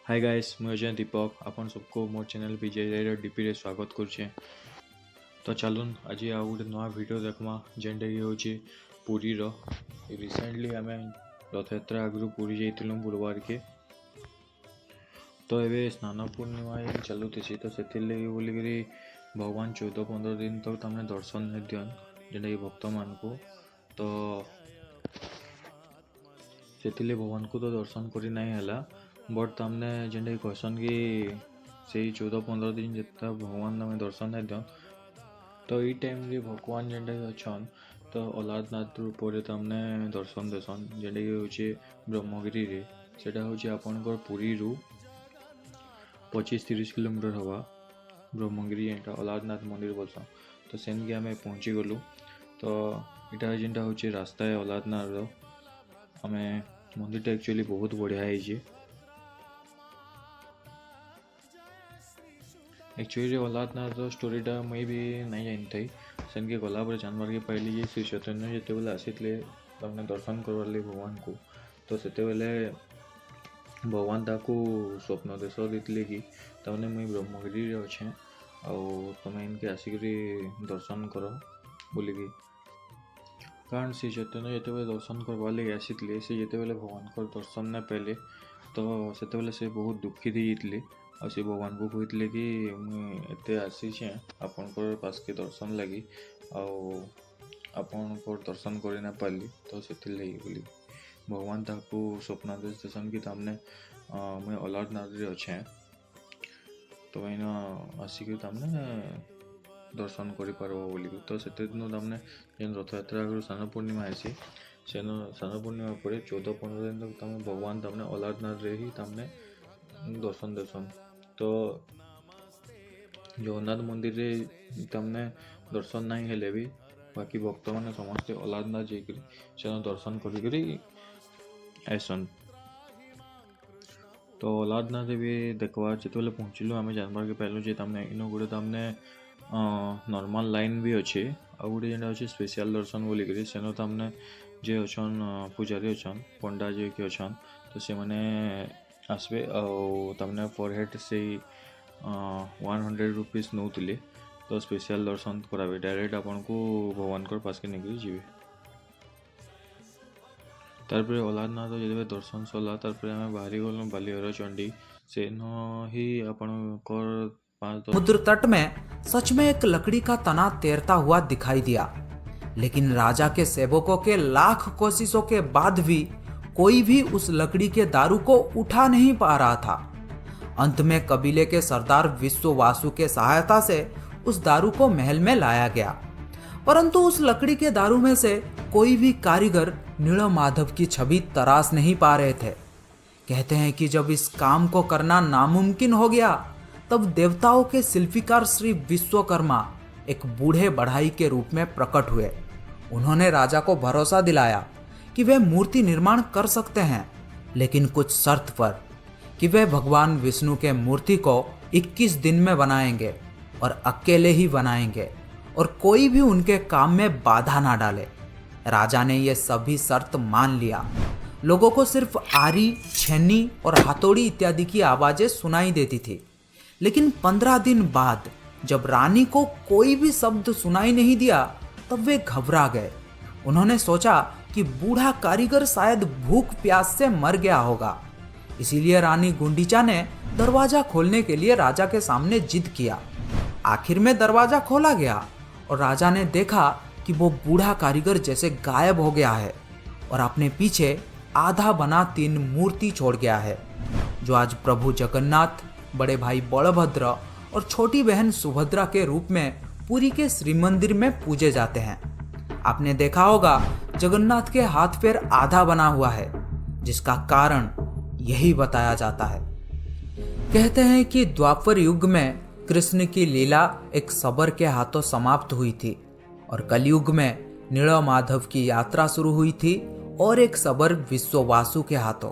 Hi guys मुझे अजय दीपक आपन सबको मोर चैनल विजय डीपी रे स्वागत करुचे। तो चलून आज आ गोटे नुआ वीडियो देखमा जेनटा कि होची पुरी रो। रिसेंटली आम रथयात्रा आगु पुरी जाइलु बुधवार के। तो ये स्नान पूर्णिमा चलुथी तो से बोलिकी भगवान 14-15 दिन तक तमने दर्शन नहीं दियन जेनटा कि भक्त मान को। तो से भगवान को तो दर्शन करी नहीं है बट तमने जेनटा कि कहसन कि से 14-15 दिन जितना भगवान तमें दर्शन नहीं दियन तो ये टाइम रे भगवान जेनटा कि अच्छन तो अलारनाथ रूप तमने दर्शन देसन जेनटा कि होचे ब्रह्मगिरी रे। सेटा होचे आपनकर पुरी रु 25-30 किलोमीटर हवा ब्रह्मगिरी एटा अलारनाथ मंदिर बोलसन। तो सेन के आम पहुँची गलु। तो इटा जेनटा होचे रास्ता है अलारनाथ रो आम मंदिर एक्चुअली बहुत बढ़िया है। एक्चुअली अलारनाथ स्टोरीटा मुई भी नहीं जानी थी सेन के गला जानवर के पहले जी श्री चैतन्य जिते बेले आसी तमने दर्शन करवार लगे भगवान को। तो से बेले भगवान ताकू स्वप्न देश देते कि तमने मुई ब्रह्मगिरी अच्छे आम इनके आसिक दर्शन कर बोलिकी। कारण श्री चैतन्य जिते दर्शन करवार लगे आसी से जिते बेले भगवान को दर्शन नहीं पाइले तो से बहुत दुखी थी जाते आ से भगवान को कहते कि मुझे आसी आपनकर पास के दर्शन लगी आपनकर दर्शन कर ना पाली। तो से बोली भगवान ताकू स्वप्नादेश देसन कि तमने मुझे अलारनाथ अच्छे तो मैंने आसिक तमने दर्शन कर बोली। तो से दिन तमने जेन रथयात्रा आगे स्नान पूर्णिमा आसी से स्नान पूर्णिमा पर 14-15 दिन तक तमें भगवान तमने अलारनाथ रे ही तमने दर्शन देसन। तो जगन्नाथ मंदिर रे तमने दर्शन नहीं हेले भी बाकी भक्त मैंने समस्ते अलारनाथ जाकर से दर्शन करी आसन। तो अलारनाथ भी देखवा जिते पहुँचलु आम जानवर के पहलू जे तमने इन गोटे तमने नॉर्मल लाइन भी अच्छे आ गोटे जेनटा अच्छे स्पेशल दर्शन बोलिकी सेन तमने जे अच्छन पूजारी अच्छन पंडा जे कि अच्छन तो से मैंने आसबे तमने पर हेड से 100 रुपीज नौले तो स्पेशल दर्शन करावे डायरेक्ट आपन को भगवान को पास के निकली जी। तार अलारनाथ जो दर्शन सरला तार आम बाहरी गलु बालीहर चंडी से ही आपन समुद्र तट में सच में एक लकड़ी का तना तैरता हुआ दिखाई दिया, लेकिन राजा के सेवकों के लाख कोशिशों के बाद भी कोई भी उस लकड़ी के दारू को उठा नहीं पा रहा था। अंत में कबीले के सरदार विश्ववासु के सहायता से उस दारू को महल में लाया गया, परंतु उस लकड़ी के दारू में से कोई भी कारीगर नीलमाधव की छवि तराश नहीं पा रहे थे। कहते हैं कि जब इस काम को करना नामुमकिन हो गया तब देवताओं के शिल्पीकार श्री विश्वकर्मा एक बूढ़े बढ़ाई के रूप में प्रकट हुए। उन्होंने राजा को भरोसा दिलाया कि वे मूर्ति निर्माण कर सकते हैं, लेकिन कुछ शर्त पर कि वे भगवान विष्णु के मूर्ति को 21 दिन में बनाएंगे और अकेले ही बनाएंगे और कोई भी उनके काम में बाधा ना डाले। राजा ने ये सभी शर्त मान लिया। लोगों को सिर्फ आरी, छेनी और हथौड़ी इत्यादि की आवाजें सुनाई देती थी, लेकिन 15 दिन बाद जब रानी को कोई भी शब्द सुनाई नहीं दिया तब वे घबरा गए। उन्होंने सोचा कि बूढ़ा कारीगर शायद भूख प्यास से मर गया होगा। इसीलिए रानी गुंडीचा ने दरवाजा खोलने के लिए राजा के सामने जिद किया। आखिर में दरवाजा खोला गया और राजा ने देखा कि वो बूढ़ा कारीगर जैसे गायब हो गया है और अपने पीछे आधा बना 3 मूर्ति छोड़ गया है, जो आज प्रभु जगन्नाथ, बड़े भाई बलभद्र और छोटी बहन सुभद्रा के रूप में पुरी के श्री मंदिर में पूजे जाते हैं। आपने देखा होगा जगन्नाथ के हाथ पैर आधा बना हुआ है, जिसका कारण यही बताया जाता है। कहते हैं कि द्वापर युग में कृष्ण की लीला एक शबर के हाथों समाप्त हुई थी और कलयुग में नीलमाधव की यात्रा शुरू हुई थी और एक शबर विश्ववासु के हाथों।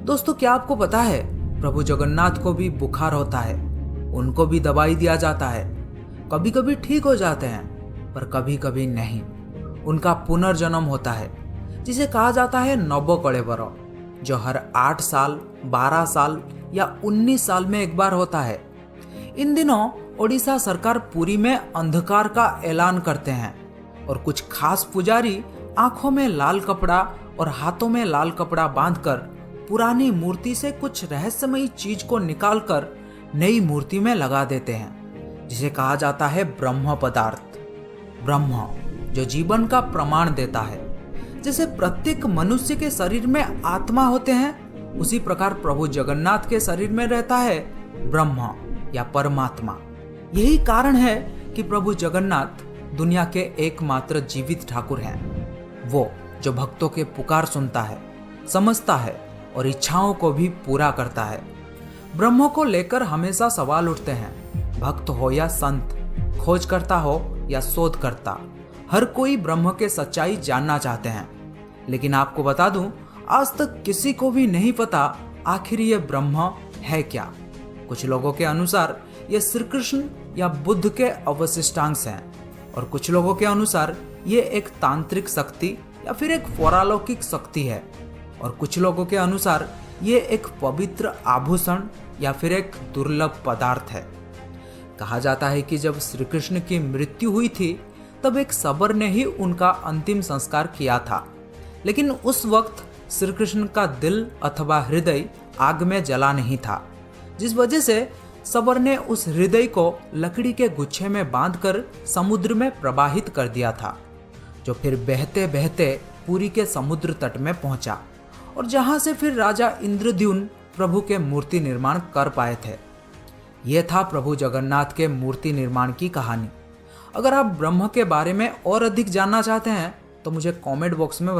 दोस्तों, क्या आपको पता है प्रभु जगन्नाथ को भी बुखार होता है, उनको भी दवाई दिया जाता है। कभी कभी ठीक हो जाते हैं पर कभी कभी नहीं। उनका पुनर्जन्म होता है जिसे कहा जाता है नव कलेबर, जो हर 8 साल, 12 साल या 19 साल में एक बार होता है। इन दिनों ओडिशा सरकार पुरी में अंधकार का ऐलान करते हैं और कुछ खास पुजारी आंखों में लाल कपड़ा और हाथों में लाल कपड़ा बांधकर पुरानी मूर्ति से कुछ रहस्यमयी चीज को निकालकर नई मूर्ति में लगा देते हैं, जिसे कहा जाता है ब्रह्म पदार्थ। ब्रह्म जो जीवन का प्रमाण देता है। जैसे प्रत्येक मनुष्य के शरीर में आत्मा होते हैं, उसी प्रकार प्रभु जगन्नाथ के शरीर में रहता है ब्रह्म या परमात्मा। यही कारण है कि प्रभु जगन्नाथ दुनिया के एकमात्र जीवित ठाकुर हैं। वो जो भक्तों के पुकार सुनता है, समझता है और इच्छाओं को भी पूरा करता है। ब्रह्म को लेकर हमेशा सवाल उठते हैं। भक्त हो या संत, खोज करता हो या शोध करता, हर कोई ब्रह्म के सच्चाई जानना चाहते हैं। लेकिन आपको बता दूं, आज तक किसी को भी नहीं पता आखिर ये ब्रह्म है क्या। कुछ लोगों के अनुसार ये श्री कृष्ण या बुद्ध के अवशिष्टांश हैं और कुछ लोगों के अनुसार ये एक तांत्रिक शक्ति या फिर एक पौरालौकिक शक्ति है और कुछ लोगों के अनुसार ये एक पवित्र आभूषण या फिर एक दुर्लभ पदार्थ है। कहा जाता है कि जब श्री कृष्ण की मृत्यु हुई थी तब एक शबर ने ही उनका अंतिम संस्कार किया था, लेकिन उस वक्त श्री कृष्ण का दिल अथवा हृदय आग में जला नहीं था, जिस वजह से शबर ने उस हृदय को लकड़ी के गुच्छे में बांधकर समुद्र में प्रवाहित कर दिया था, जो फिर बहते बहते पुरी के समुद्र तट में पहुंचा और जहां से फिर राजा इंद्रद्युम्न प्रभु के मूर्ति निर्माण कर पाए थे। यह था प्रभु जगन्नाथ के मूर्ति निर्माण की कहानी। अगर आप ब्रह्म के बारे में और अधिक जानना चाहते हैं तो मुझे कमेंट बॉक्स में